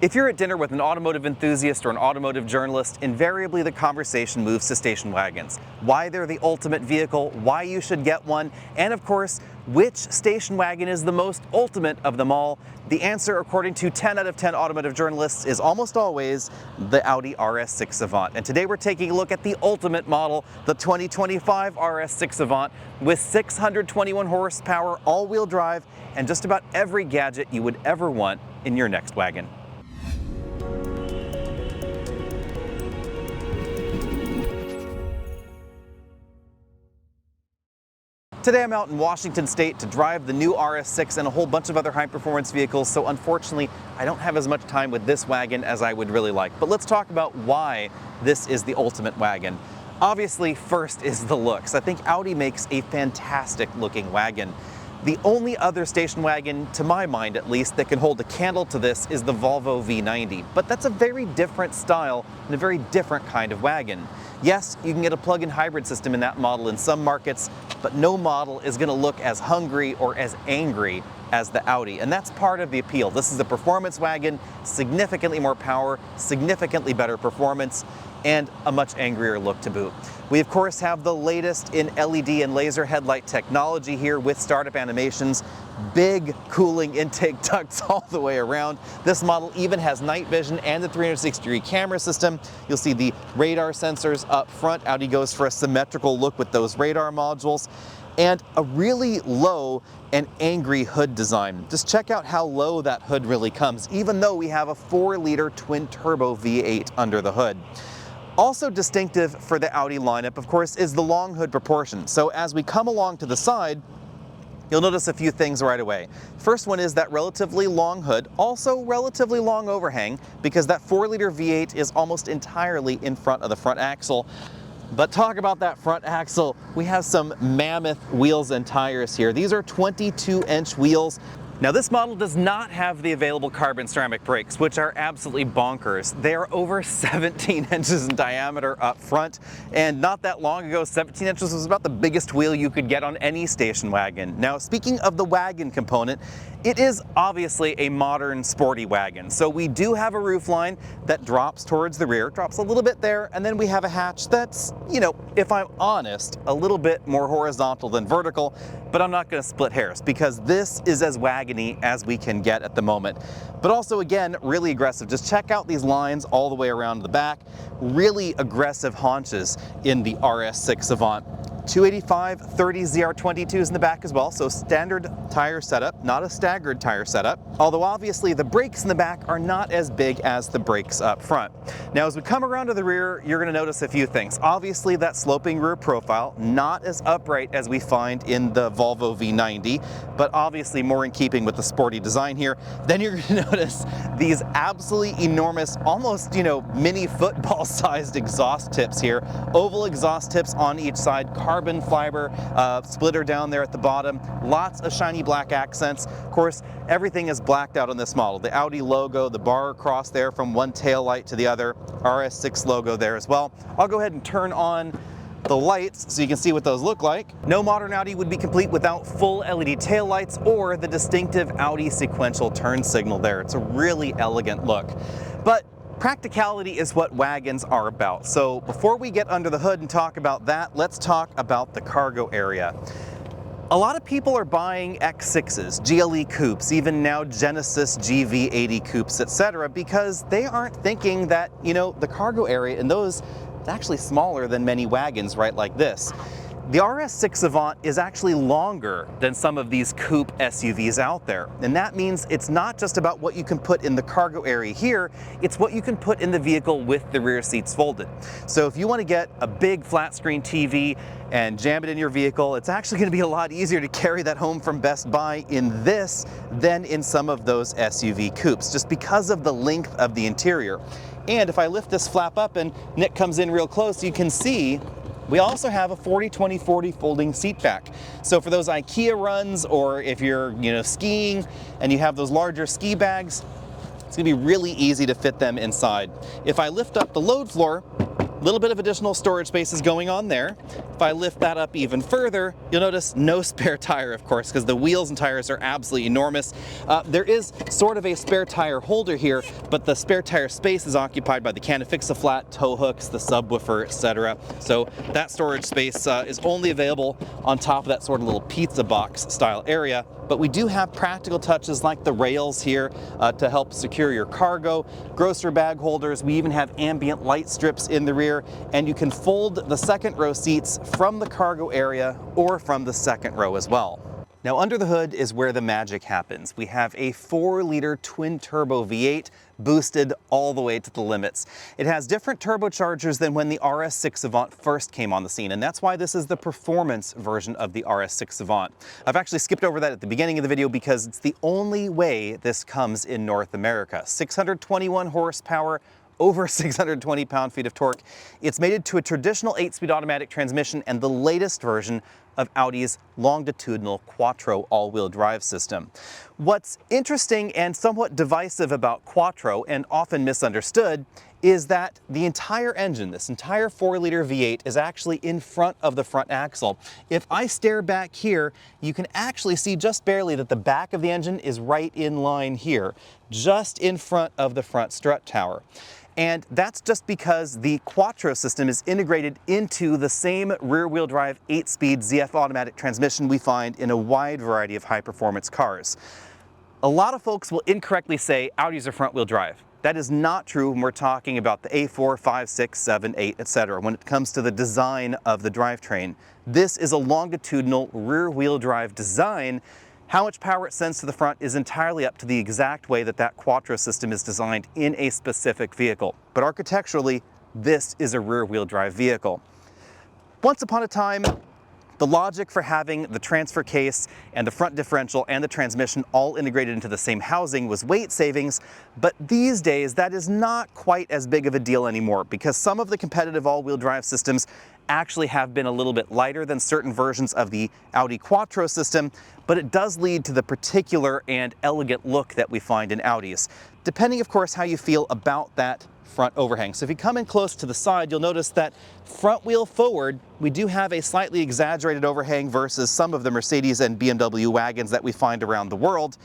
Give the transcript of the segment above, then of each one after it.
If you're at dinner with an automotive enthusiast or an automotive journalist, invariably the conversation moves to station wagons. Why they're the ultimate vehicle, why you should get one, and of course, which station wagon is the most ultimate of them all. The answer, according to 10 out of 10 automotive journalists, is almost always the Audi RS6 Avant. And today we're taking a look at the ultimate model, the 2025 RS6 Avant, with 621 horsepower, all-wheel drive, and just about every gadget you would ever want in your next wagon. Today I'm out in Washington State to drive the new RS6 and a whole bunch of other high-performance vehicles, so unfortunately I don't have as much time with this wagon as I would really like. But let's talk about why this is the ultimate wagon. Obviously, first is the looks. I think Audi makes a fantastic looking wagon. The only other station wagon, to my mind at least, that can hold a candle to this is the Volvo V90, but that's a very different style and a very different kind of wagon. Yes, you can get a plug-in hybrid system in that model in some markets, but no model is going to look as hungry or as angry as the Audi, and that's part of the appeal. This is a performance wagon, significantly more power, significantly better performance, and a much angrier look to boot. We of course have the latest in LED and laser headlight technology here with startup animations, big cooling intake ducts all the way around. This model even has night vision and the 360-degree camera system. You'll see the radar sensors up front. Audi goes for a symmetrical look with those radar modules, and a really low and angry hood design. Just check out how low that hood really comes, even though we have a 4-liter twin-turbo V8 under the hood. Also distinctive for the Audi lineup, of course, is the long hood proportion. So as we come along to the side, you'll notice a few things right away. First one is that relatively long hood, also relatively long overhang, because that 4-liter V8 is almost entirely in front of the front axle. But talk about that front axle, we have some mammoth wheels and tires here. These are 22-inch wheels. Now this model does not have the available carbon ceramic brakes, which are absolutely bonkers. They are over 17 inches in diameter up front, and not that long ago, 17 inches was about the biggest wheel you could get on any station wagon. Now speaking of the wagon component, it is obviously a modern sporty wagon. So we do have a roofline that drops towards the rear, drops a little bit there, and then we have a hatch that's, you know, if I'm honest, a little bit more horizontal than vertical, but I'm not gonna split hairs because this is as wagony as we can get at the moment. But also again, really aggressive. Just check out these lines all the way around the back. Really aggressive haunches in the RS6 Avant. 285 30 ZR22s in the back as well, so standard tire setup, not a staggered tire setup. Although obviously the brakes in the back are not as big as the brakes up front. Now as we come around to the rear, you're going to notice a few things. Obviously that sloping rear profile, not as upright as we find in the Volvo V90, but obviously more in keeping with the sporty design here. Then you're going to notice these absolutely enormous, almost, you know, mini football sized exhaust tips here. Oval exhaust tips on each side, carbon fiber splitter down there at the bottom, lots of shiny black accents. Of course, everything is blacked out on this model. The Audi logo, the bar across there from one tail light to the other, RS6 logo there as well. I'll go ahead and turn on the lights so you can see what those look like. No modern Audi would be complete without full LED tail lights or the distinctive Audi sequential turn signal there. It's a really elegant look. But practicality is what wagons are about. So before we get under the hood and talk about that, let's talk about the cargo area. A lot of people are buying X6s, GLE coupes, even now Genesis GV80 coupes, etc., because they aren't thinking that, you know, the cargo area in those is actually smaller than many wagons right like this. The RS6 Avant is actually longer than some of these coupe SUVs out there. And that means it's not just about what you can put in the cargo area here, it's what you can put in the vehicle with the rear seats folded. So if you want to get a big flat screen TV and jam it in your vehicle, it's actually going to be a lot easier to carry that home from Best Buy in this than in some of those SUV coupes, just because of the length of the interior. And if I lift this flap up and Nick comes in real close, you can see we also have a 40-20-40 folding seat back. So for those IKEA runs, or if you're, you know, skiing and you have those larger ski bags, it's gonna be really easy to fit them inside. If I lift up the load floor, Little bit of additional storage space is going on there. If I lift that up even further, you'll notice no spare tire, of course, because the wheels and tires are absolutely enormous. There is sort of a spare tire holder here, but the spare tire space is occupied by the Can-A-Fix-A-Flat, tow hooks, the subwoofer, etc. So that storage space is only available on top of that sort of little pizza box style area. But we do have practical touches like the rails here to help secure your cargo, grocery bag holders. We even have ambient light strips in the rear, and you can fold the second row seats from the cargo area or from the second row as well. Now under the hood is where the magic happens. We have a 4-liter twin-turbo V8 boosted all the way to the limits. It has different turbochargers than when the RS6 Avant first came on the scene, and that's why this is the performance version of the RS6 Avant. I've actually skipped over that at the beginning of the video because it's the only way this comes in North America. 621 horsepower, over 620 pound-feet of torque. It's mated to a traditional 8-speed automatic transmission and the latest version of Audi's longitudinal Quattro all-wheel drive system. What's interesting and somewhat divisive about Quattro, and often misunderstood, is that the entire engine, this entire 4-liter V8, is actually in front of the front axle. If I stare back here, you can actually see just barely that the back of the engine is right in line here, just in front of the front strut tower. And that's just because the Quattro system is integrated into the same rear-wheel drive 8-speed ZF automatic transmission we find in a wide variety of high-performance cars. A lot of folks will incorrectly say Audis are front-wheel drive. That is not true when we're talking about the A4, 5, 6, 7, 8, etc. when it comes to the design of the drivetrain. This is a longitudinal rear-wheel drive design. How much power it sends to the front is entirely up to the exact way that that Quattro system is designed in a specific vehicle. But architecturally, this is a rear-wheel drive vehicle. Once upon a time, the logic for having the transfer case and the front differential and the transmission all integrated into the same housing was weight savings, but these days that is not quite as big of a deal anymore because some of the competitive all-wheel drive systems actually have been a little bit lighter than certain versions of the Audi Quattro system, but it does lead to the particular and elegant look that we find in Audis, depending of course how you feel about that front overhang. So if you come in close to the side, you'll notice that front wheel forward, we do have a slightly exaggerated overhang versus some of the Mercedes and BMW wagons that we find around the world.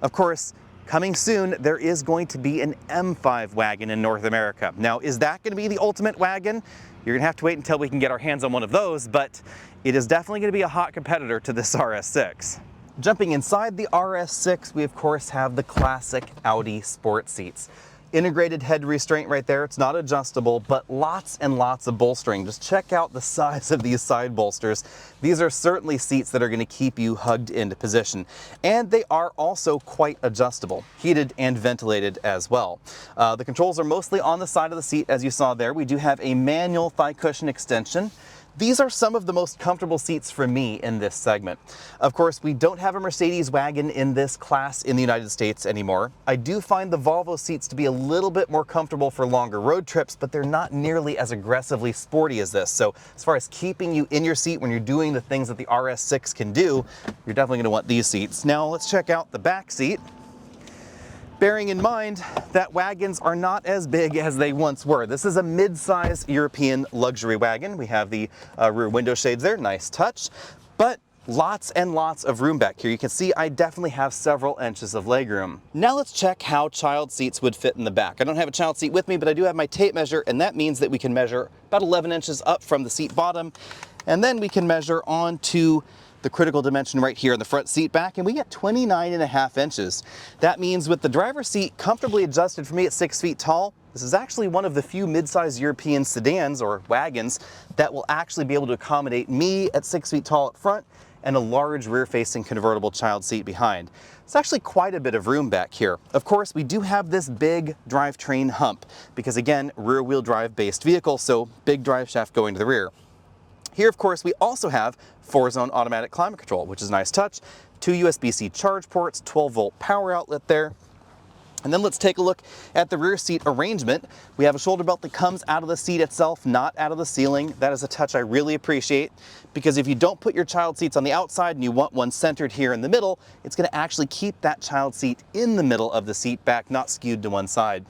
Of course, coming soon, there is going to be an M5 wagon in North America. Now, is that going to be the ultimate wagon? You're going to have to wait until we can get our hands on one of those, but it is definitely going to be a hot competitor to this RS6. Jumping inside the RS6, we of course have the classic Audi sport seats. Integrated head restraint right there. It's not adjustable, but lots and lots of bolstering. Just check out the size of these side bolsters. These are certainly seats that are going to keep you hugged into position. And they are also quite adjustable, heated and ventilated as well. The controls are mostly on the side of the seat, as you saw there. We do have a manual thigh cushion extension. These are some of the most comfortable seats for me in this segment. Of course, we don't have a Mercedes wagon in this class in the United States anymore. I do find the Volvo seats to be a little bit more comfortable for longer road trips, but they're not nearly as aggressively sporty as this. So as far as keeping you in your seat when you're doing the things that the RS6 can do, you're definitely gonna want these seats. Now let's check out the back seat. Bearing in mind that wagons are not as big as they once were. This is a mid-size European luxury wagon. We have the rear window shades there, nice touch, but lots and lots of room back here. You can see I definitely have several inches of legroom. Now let's check how child seats would fit in the back. I don't have a child seat with me, but I do have my tape measure, and that means that we can measure about 11 inches up from the seat bottom, and then we can measure onto the critical dimension right here in the front seat back, and we get 29.5 inches. That means with the driver's seat comfortably adjusted for me at 6 feet tall, this is actually one of the few mid-size European sedans or wagons that will actually be able to accommodate me at 6 feet tall at front and a large rear-facing convertible child seat behind. It's actually quite a bit of room back here. Of course, we do have this big drivetrain hump because again, rear-wheel drive based vehicle, so big drive shaft going to the rear. Here, of course, we also have 4-zone automatic climate control, which is a nice touch. 2 USB-C charge ports, 12-volt power outlet there. And then let's take a look at the rear seat arrangement. We have a shoulder belt that comes out of the seat itself, not out of the ceiling. That is a touch I really appreciate, because if you don't put your child seats on the outside and you want one centered here in the middle, it's going to actually keep that child seat in the middle of the seat back, not skewed to one side.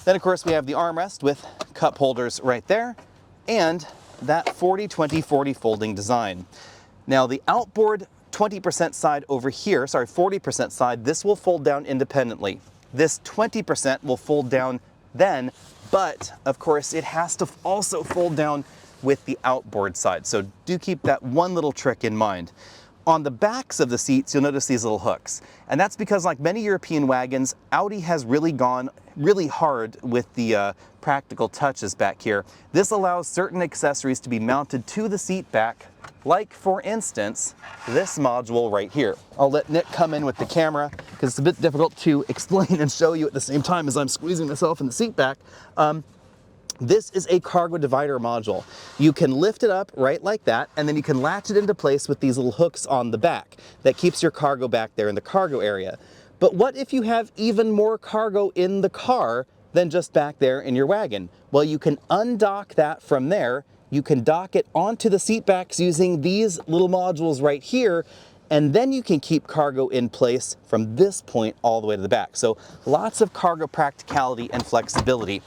Then, of course, we have the armrest with cup holders right there. and that 40-20-40 folding design. Now the outboard 20% side over here, sorry, 40% side, this will fold down independently. This 20% will fold down then, but of course it has to also fold down with the outboard side. So do keep that one little trick in mind. On the backs of the seats, you'll notice these little hooks. And that's because, like many European wagons, Audi has really gone really hard with the practical touches back here. This allows certain accessories to be mounted to the seat back, like for instance, this module right here. I'll let Nick come in with the camera because it's a bit difficult to explain and show you at the same time as I'm squeezing myself in the seat back. This is a cargo divider module. You can lift it up right like that, and then you can latch it into place with these little hooks on the back. That keeps your cargo back there in the cargo area. But what if you have even more cargo in the car than just back there in your wagon? Well, you can undock that from there. You can dock it onto the seat backs using these little modules right here, and then you can keep cargo in place from this point all the way to the back. So lots of cargo practicality and flexibility.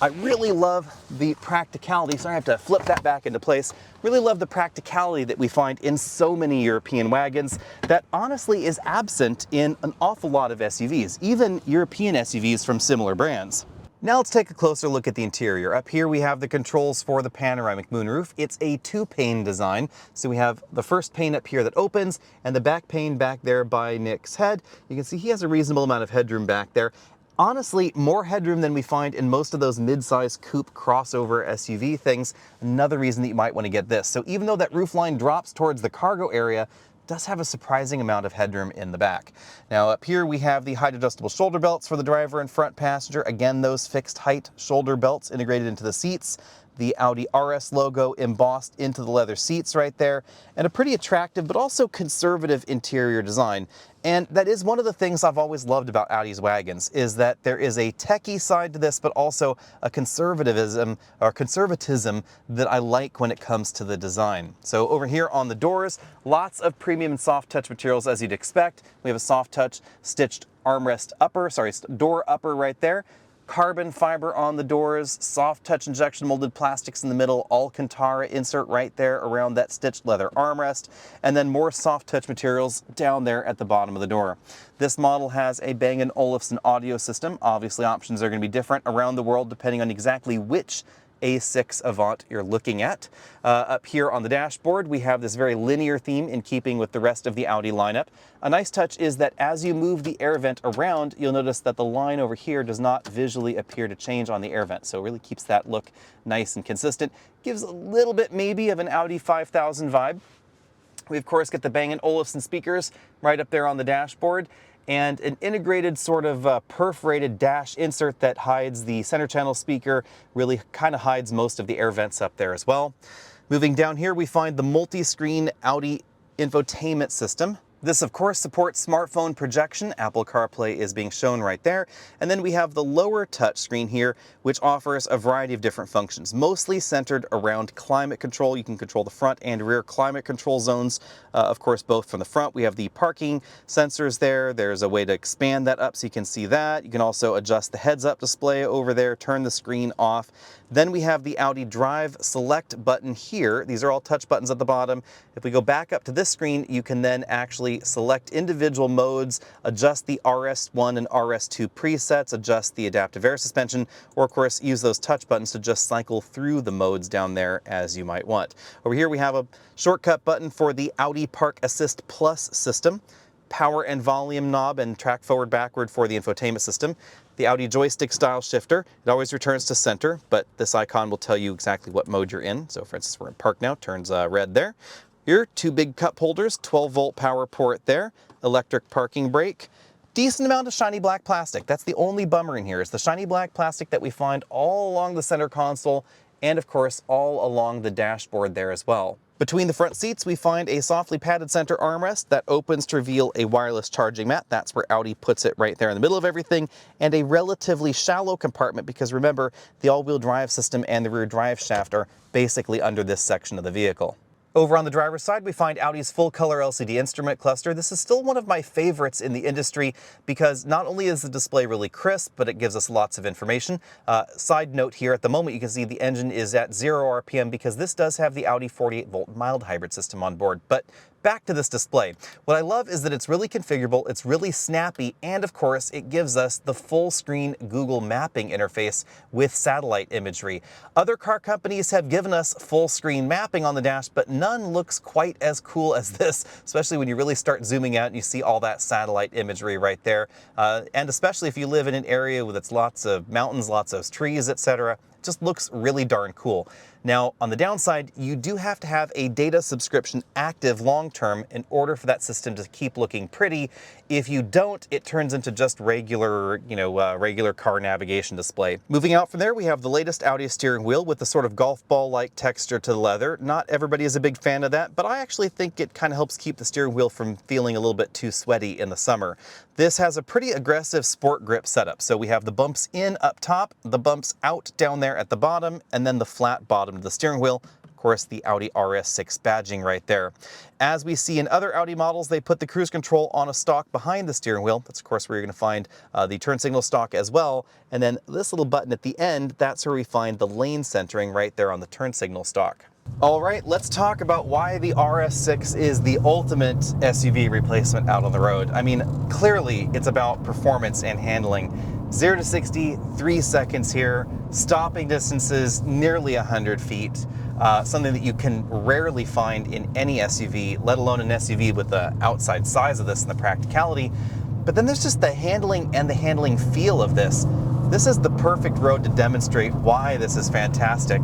I really love the practicality, so I have to flip that back into place. Really love the practicality that we find in so many European wagons that honestly is absent in an awful lot of SUVs, even European SUVs from similar brands. Now let's take a closer look at the interior. Up here we have the controls for the panoramic moonroof. It's a two-pane design. So we have the first pane up here that opens and the back pane back there by Nick's head. You can see he has a reasonable amount of headroom back there. Honestly, more headroom than we find in most of those mid-size coupe crossover SUV things. Another reason that you might want to get this. So even though that roofline drops towards the cargo area, does have a surprising amount of headroom in the back. Now up here we have the height adjustable shoulder belts for the driver and front passenger. Again, those fixed height shoulder belts integrated into the seats. The Audi RS logo embossed into the leather seats right there, and a pretty attractive but also conservative interior design. And that is one of the things I've always loved about Audi's wagons, is that there is a techie side to this, but also a conservatism that I like when it comes to the design. So over here on the doors, lots of premium soft touch materials as you'd expect. We have a soft touch stitched armrest upper, door upper right there. Carbon fiber on the doors, soft touch injection molded plastics in the middle, Alcantara insert right there around that stitched leather armrest, and then more soft touch materials down there at the bottom of the door. This model has a Bang & Olufsen audio system. Obviously options are going to be different around the world depending on exactly which A6 Avant you're looking at. Up here on the dashboard, we have this very linear theme in keeping with the rest of the Audi lineup. A nice touch is that as you move the air vent around, you'll notice that the line over here does not visually appear to change on the air vent. So it really keeps that look nice and consistent. Gives a little bit maybe of an Audi 5000 vibe. We of course get the Bang & Olufsen speakers right up there on the dashboard, and an integrated sort of perforated dash insert that hides the center channel speaker, really kind of hides most of the air vents up there as well. Moving down here, we find the multi-screen Audi infotainment system. This of course supports smartphone projection. Apple CarPlay is being shown right there. And then we have the lower touch screen here, which offers a variety of different functions, mostly centered around climate control. You can control the front and rear climate control zones, of course, both from the front. We have the parking sensors there. There's a way to expand that up so you can see that. You can also adjust the heads-up display over there, turn the screen off. Then we have the Audi Drive Select button here. These are all touch buttons at the bottom. If we go back up to this screen, you can then actually select individual modes, adjust the RS1 and RS2 presets, adjust the adaptive air suspension, or of course use those touch buttons to just cycle through the modes down there as you might want. Over here we have a shortcut button for the Audi Park Assist Plus system, power and volume knob and track forward backward for the infotainment system, the Audi joystick style shifter. It always returns to center, but this icon will tell you exactly what mode you're in. So for instance, we're in park now, turns red there. Here, two big cup holders, 12-volt power port there, electric parking brake, decent amount of shiny black plastic. That's the only bummer in here, is the shiny black plastic that we find all along the center console and of course all along the dashboard there as well. Between the front seats, we find a softly padded center armrest that opens to reveal a wireless charging mat. That's where Audi puts it right there in the middle of everything, and a relatively shallow compartment because remember, the all-wheel drive system and the rear drive shaft are basically under this section of the vehicle. Over on the driver's side, we find Audi's full-color LCD instrument cluster. This is still one of my favorites in the industry because not only is the display really crisp, but it gives us lots of information. Side note here, at the moment you can see the engine is at 0 RPM because this does have the Audi 48-volt mild hybrid system on board. But back to this display. What I love is that it's really configurable, it's really snappy, and of course it gives us the full screen Google mapping interface with satellite imagery. Other car companies have given us full screen mapping on the dash, but none looks quite as cool as this, especially when you really start zooming out and you see all that satellite imagery right there. And especially if you live in an area with lots of mountains, lots of trees, etc. It just looks really darn cool. Now, on the downside, you do have to have a data subscription active long-term in order for that system to keep looking pretty. If you don't, it turns into just regular, regular car navigation display. Moving out from there, we have the latest Audi steering wheel with the sort of golf ball-like texture to the leather. Not everybody is a big fan of that, but I actually think it kind of helps keep the steering wheel from feeling a little bit too sweaty in the summer. This has a pretty aggressive sport grip setup. So we have the bumps in up top, the bumps out down there at the bottom, and then the flat bottom of the steering wheel. Of course, the Audi RS6 badging right there. As we see in other Audi models, they put the cruise control on a stalk behind the steering wheel. That's of course where you're going to find the turn signal stalk as well. And then this little button at the end, that's where we find the lane centering right there on the turn signal stalk. All right, let's talk about why the RS6 is the ultimate SUV replacement out on the road. I mean, clearly it's about performance and handling. 0 to 60, 3 seconds here, stopping distances nearly 100 feet, something that you can rarely find in any SUV, let alone an SUV with the outside size of this and the practicality. But then there's just the handling and the handling feel of this. This is the perfect road to demonstrate why this is fantastic.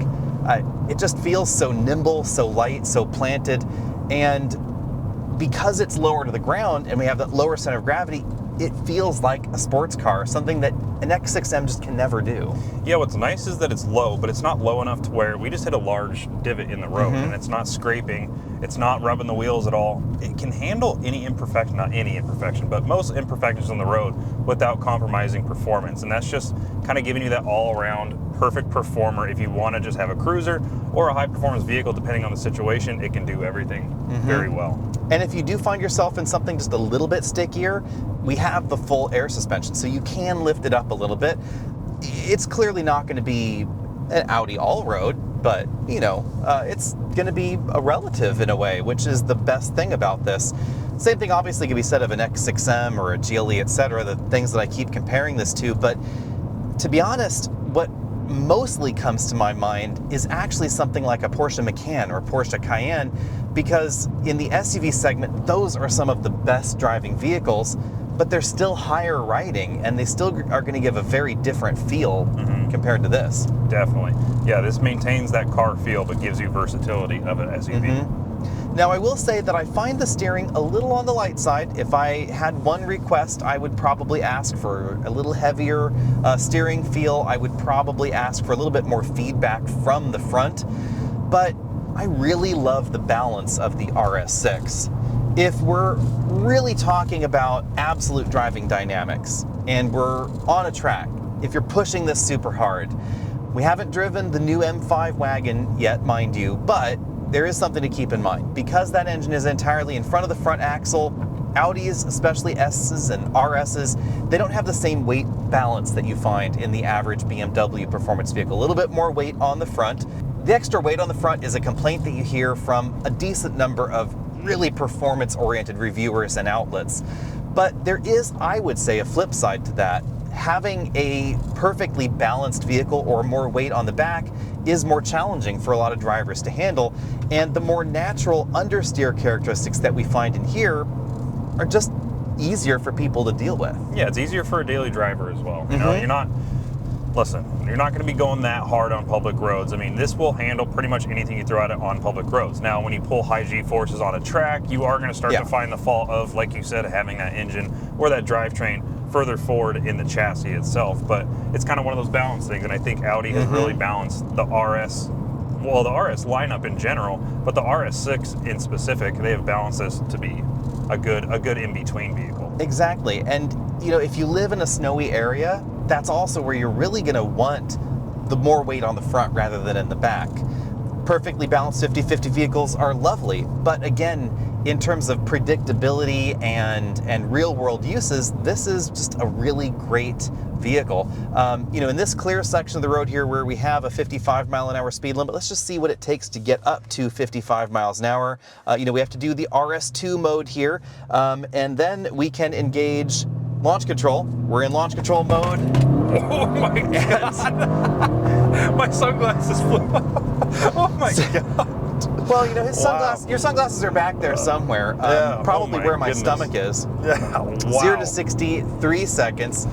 It just feels so nimble, so light, so planted, and because it's lower to the ground and we have that lower center of gravity, it feels like a sports car, something that an X6M just can never do. Yeah, what's nice is that it's low, but it's not low enough to where we just hit a large divot in the road and it's not scraping, it's not rubbing the wheels at all. It can handle any imperfection, not any imperfection, but most imperfections on the road without compromising performance. And that's just kind of giving you that all-around perfect performer. If you want to just have a cruiser or a high-performance vehicle, depending on the situation, it can do everything very well. And if you do find yourself in something just a little bit stickier, we have the full air suspension, so you can lift it up a little bit. It's clearly not going to be an Audi all-road, but, it's going to be a relative in a way, which is the best thing about this. Same thing obviously can be said of an X6M or a GLE, etc., the things that I keep comparing this to, but to be honest, what mostly comes to my mind is actually something like a Porsche Macan or Porsche Cayenne, because in the SUV segment, those are some of the best driving vehicles, but they're still higher riding and they still are going to give a very different feel compared to this. Definitely. Yeah, this maintains that car feel but gives you versatility of an SUV. Now, I will say that I find the steering a little on the light side. If I had one request, I would probably ask for a little heavier steering feel. I would probably ask for a little bit more feedback from the front, but I really love the balance of the RS6. If we're really talking about absolute driving dynamics and we're on a track, if you're pushing this super hard, we haven't driven the new M5 Wagon yet, mind you, but there is something to keep in mind. Because that engine is entirely in front of the front axle, Audis, especially S's and RS's, they don't have the same weight balance that you find in the average BMW performance vehicle. A little bit more weight on the front. The extra weight on the front is a complaint that you hear from a decent number of really performance-oriented reviewers and outlets. But there is, I would say, a flip side to that. Having a perfectly balanced vehicle or more weight on the back is more challenging for a lot of drivers to handle, and the more natural understeer characteristics that we find in here are just easier for people to deal with. Yeah, it's easier for a daily driver as well. You know, you're not going to be going that hard on public roads. I mean, this will handle pretty much anything you throw at it on public roads. Now, when you pull high G-forces on a track, you are going to start to find the fault of, like you said, having that engine or that drivetrain further forward in the chassis itself. But it's kind of one of those balance things, and I think Audi has really balanced the RS, well, the RS lineup in general, but the RS6 in specific, they have balanced this to be a good in-between vehicle. Exactly, and if you live in a snowy area, that's also where you're really going to want the more weight on the front rather than in the back. perfectly balanced 50/50 vehicles are lovely, but again, in terms of predictability and real world uses, this is just a really great vehicle. In this clear section of the road here where we have a 55-mile-an-hour speed limit, let's just see what it takes to get up to 55 miles an hour. We have to do the RS2 mode here, and then we can engage launch control. We're in launch control mode. Oh my God! My sunglasses flew off. Oh my God! Well, your sunglasses are back there somewhere. Probably where my stomach is. Yeah. Wow. 0 to 60, 3 seconds.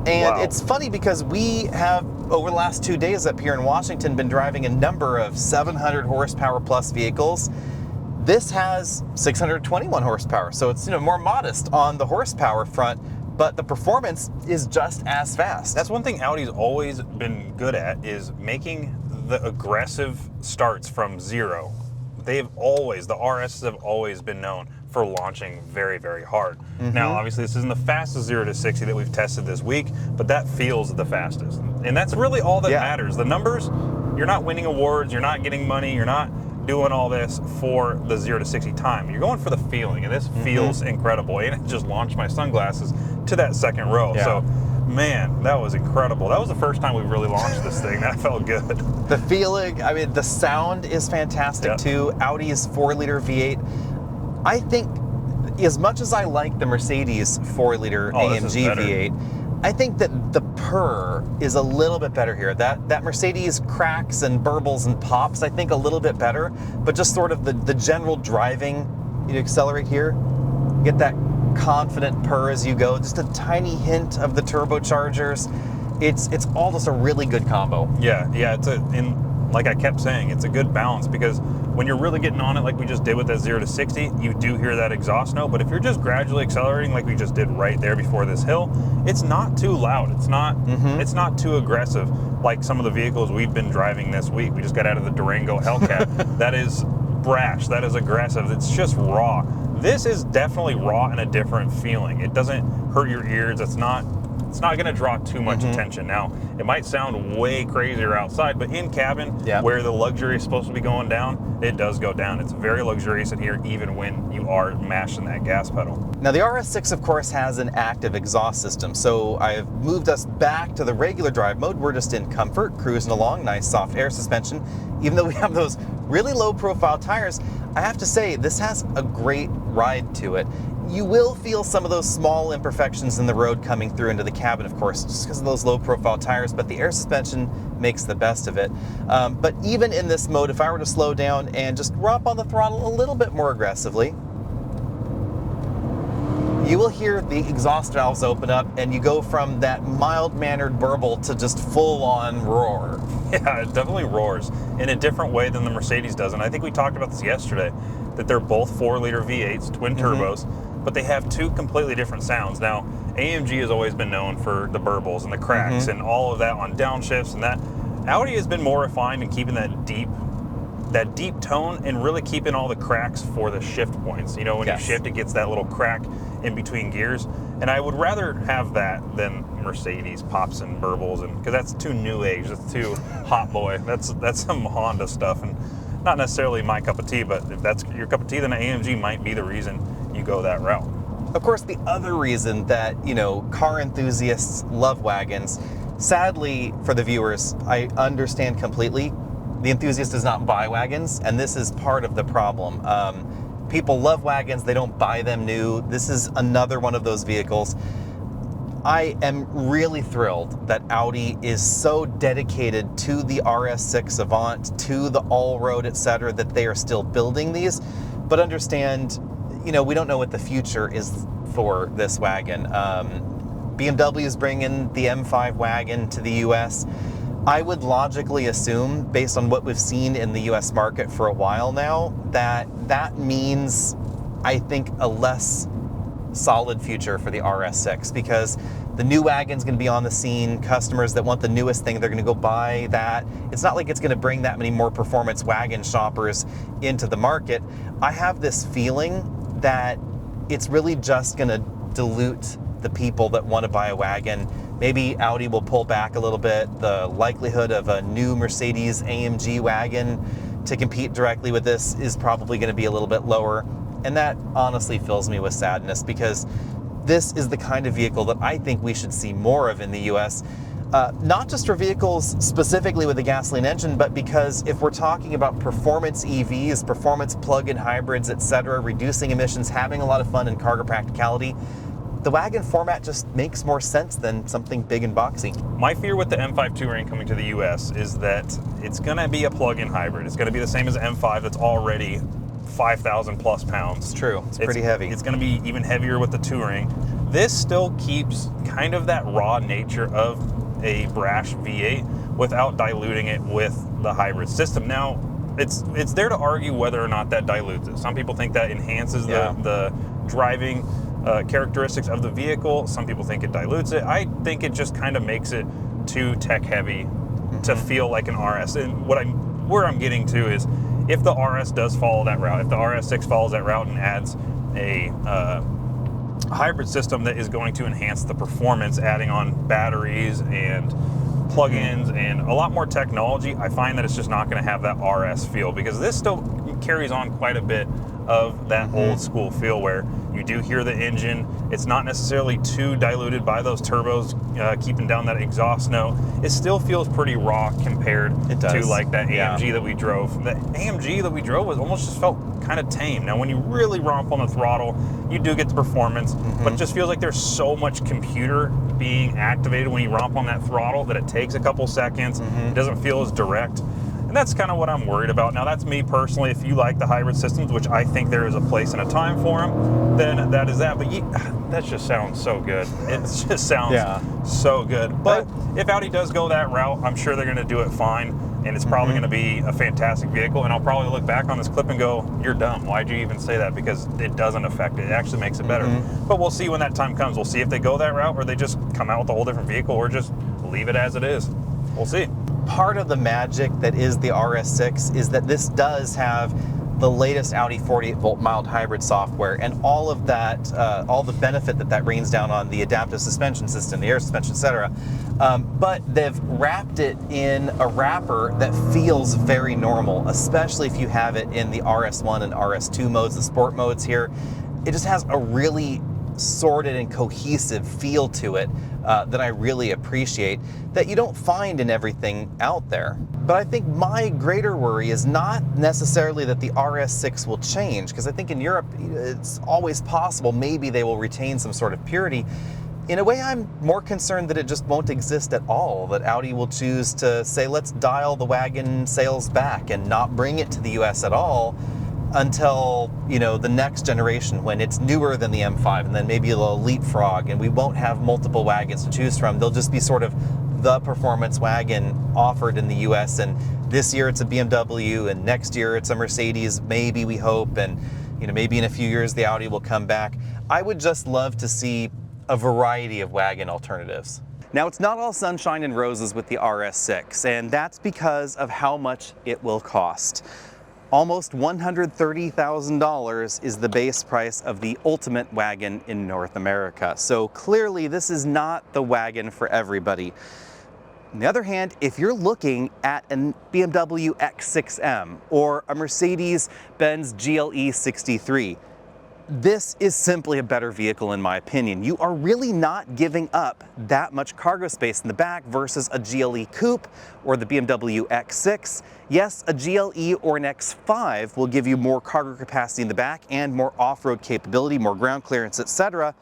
And it's funny because we have, over the last 2 days up here in Washington, been driving a number of 700 horsepower plus vehicles. This has 621 horsepower, so it's more modest on the horsepower front, but the performance is just as fast. That's one thing Audi's always been good at, is making the aggressive starts from zero. The RSs have always been known for launching very, very hard. Now, obviously, this isn't the fastest 0 to 60 that we've tested this week, but that feels the fastest. And that's really all that matters. The numbers, you're not winning awards, you're not getting money, you're not doing all this for the 0 to 60 time. You're going for the feeling, and this feels incredible. And it just launched my sunglasses to that second row. Yeah. So, man, that was incredible. That was the first time we really launched this thing. That felt good. The feeling, the sound is fantastic too. Audi's 4-liter V8. I think, as much as I like the Mercedes 4-liter AMG V8, I think that the purr is a little bit better here. That Mercedes cracks and burbles and pops, I think, a little bit better, but just sort of the general driving, you accelerate here, get that confident purr as you go, just a tiny hint of the turbochargers. It's all just a really good combo. Yeah, like I kept saying, it's a good balance, because when you're really getting on it like we just did with that 0 to 60, you do hear that exhaust note, but if you're just gradually accelerating like we just did right there before this hill, it's not too loud. It's not too aggressive like some of the vehicles we've been driving this week. We just got out of the Durango Hellcat. That is brash, that is aggressive, it's just raw. This is definitely raw and a different feeling. It doesn't hurt your ears. It's not going to draw too much attention. Now, it might sound way crazier outside, but in cabin, where the luxury is supposed to be going down, it does go down. It's very luxurious in here, even when you are mashing that gas pedal. Now, the RS6, of course, has an active exhaust system, so I've moved us back to the regular drive mode. We're just in comfort, cruising along, nice soft air suspension. Even though we have those really low-profile tires, I have to say, this has a great ride to it. You will feel some of those small imperfections in the road coming through into the cabin, of course, just because of those low-profile tires, but the air suspension makes the best of it. But even in this mode, if I were to slow down and just rub on the throttle a little bit more aggressively, you will hear the exhaust valves open up, and you go from that mild-mannered burble to just full-on roar. Yeah, it definitely roars in a different way than the Mercedes does. And I think we talked about this yesterday, that they're both 4-liter V8s, twin turbos, but they have two completely different sounds. Now, AMG has always been known for the burbles and the cracks and all of that on downshifts, and that Audi has been more refined in keeping that deep tone and really keeping all the cracks for the shift points. When you shift, it gets that little crack in between gears. And I would rather have that than Mercedes pops and burbles, and because that's too new age, that's too hot boy. That's some Honda stuff, and not necessarily my cup of tea. But if that's your cup of tea, then an AMG might be the reason you go that route. Of course, the other reason that car enthusiasts love wagons, sadly for the viewers, I understand completely. The enthusiast does not buy wagons, and this is part of the problem. People love wagons, they don't buy them new. This is another one of those vehicles. I am really thrilled that Audi is so dedicated to the RS6 Avant, to the allroad, etc., that they are still building these. But understand, we don't know what the future is for this wagon. BMW is bringing the M5 wagon to the US. I would logically assume, based on what we've seen in the US market for a while now, that means, I think, a less solid future for the RS6, because the new wagon's going to be on the scene. Customers that want the newest thing, they're going to go buy that. It's not like it's going to bring that many more performance wagon shoppers into the market. I have this feeling that it's really just going to dilute the people that want to buy a wagon. Maybe Audi will pull back a little bit. The likelihood of a new Mercedes AMG wagon to compete directly with this is probably going to be a little bit lower. And that honestly fills me with sadness, because this is the kind of vehicle that I think we should see more of in the US. Not just for vehicles specifically with a gasoline engine, but because if we're talking about performance EVs, performance plug-in hybrids, etc., reducing emissions, having a lot of fun and cargo practicality, the wagon format just makes more sense than something big and boxy. My fear with the M5 Touring coming to the US is that it's going to be a plug-in hybrid. It's going to be the same as the M5 that's already 5,000 plus pounds. It's true. It's pretty heavy. It's going to be even heavier with the Touring. This still keeps kind of that raw nature of a brash V8 without diluting it with the hybrid system. Now, it's there to argue whether or not that dilutes it. Some people think that enhances the driving characteristics of the vehicle. Some people think it dilutes it. I think it just kind of makes it too tech heavy to feel like an RS. And where I'm getting to is, if the RS does follow that route, if the RS6 follows that route and adds a hybrid system that is going to enhance the performance, adding on batteries and plug-ins and a lot more technology, I find that it's just not going to have that RS feel, because this still carries on quite a bit of that old school feel where you do hear the engine. It's not necessarily too diluted by those turbos, keeping down that exhaust note. It still feels pretty raw compared to like that AMG that we drove. The AMG that we drove almost just felt kind of tame. Now, when you really romp on the throttle, you do get the performance, but it just feels like there's so much computer being activated when you romp on that throttle that it takes a couple seconds. It doesn't feel as direct. And that's kind of what I'm worried about. Now, that's me personally. If you like the hybrid systems, which I think there is a place and a time for them, then that is that. But that just sounds so good. It just sounds so good. But if Audi does go that route, I'm sure they're going to do it fine. And it's probably going to be a fantastic vehicle. And I'll probably look back on this clip and go, you're dumb. Why'd you even say that? Because it doesn't affect it. It actually makes it better. But we'll see when that time comes. We'll see if they go that route, or they just come out with a whole different vehicle, or just leave it as it is. We'll see. Part of the magic that is the RS6 is that this does have the latest Audi 48-volt mild hybrid software, and all of that, all the benefit that rains down on the adaptive suspension system, the air suspension, etc. But they've wrapped it in a wrapper that feels very normal, especially if you have it in the RS1 and RS2 modes, the sport modes here. It just has a really sorted and cohesive feel to it that I really appreciate, that you don't find in everything out there. But I think my greater worry is not necessarily that the RS6 will change, because I think in Europe it's always possible maybe they will retain some sort of purity. In a way, I'm more concerned that it just won't exist at all, that Audi will choose to say, let's dial the wagon sales back and not bring it to the US at all until, you know, the next generation, when it's newer than the M5, and then maybe they'll leapfrog and we won't have multiple wagons to choose from. They'll just be sort of the performance wagon offered in the US, and this year it's a BMW, and next year it's a Mercedes, maybe, we hope, and you know, maybe in a few years the Audi will come back. I would just love to see a variety of wagon alternatives. Now, it's not all sunshine and roses with the RS6, and that's because of how much it will cost. Almost $130,000 is the base price of the ultimate wagon in North America. So clearly this is not the wagon for everybody. On the other hand, if you're looking at a BMW X6M or a Mercedes-Benz GLE 63, this is simply a better vehicle in my opinion. You are really not giving up that much cargo space in the back versus a GLE Coupe or the BMW X6. Yes, a GLE or an X5 will give you more cargo capacity in the back and more off-road capability, more ground clearance, etc.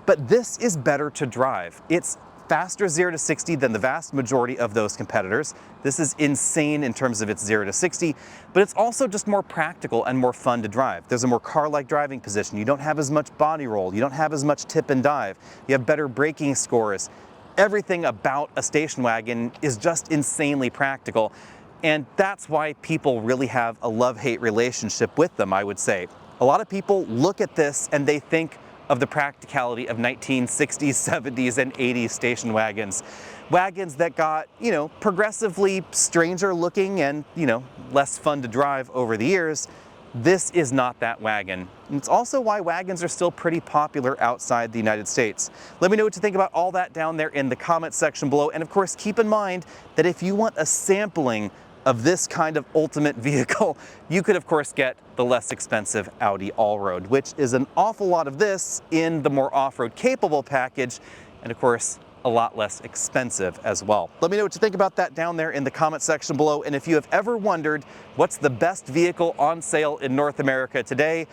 But this is better to drive. It's faster 0 to 60 than the vast majority of those competitors. This is insane in terms of its 0 to 60, but it's also just more practical and more fun to drive. There's a more car-like driving position. You don't have as much body roll. You don't have as much tip and dive. You have better braking scores. Everything about a station wagon is just insanely practical, and that's why people really have a love-hate relationship with them, I would say. A lot of people look at this and they think of the practicality of 1960s, 70s, and 80s station wagons. Wagons that got, you know, progressively stranger looking and, you know, less fun to drive over the years. This is not that wagon. And it's also why wagons are still pretty popular outside the United States. Let me know what you think about all that down there in the comments section below. And of course, keep in mind that if you want a sampling of this kind of ultimate vehicle, you could of course get the less expensive Audi Allroad, which is an awful lot of this in the more off-road capable package, and of course, a lot less expensive as well. Let me know what you think about that down there in the comment section below, and if you have ever wondered what's the best vehicle on sale in North America today,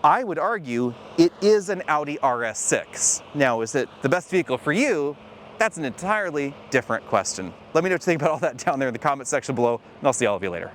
I would argue it is an Audi RS6. Now, is it the best vehicle for you? That's an entirely different question. Let me know what you think about all that down there in the comment section below, and I'll see all of you later.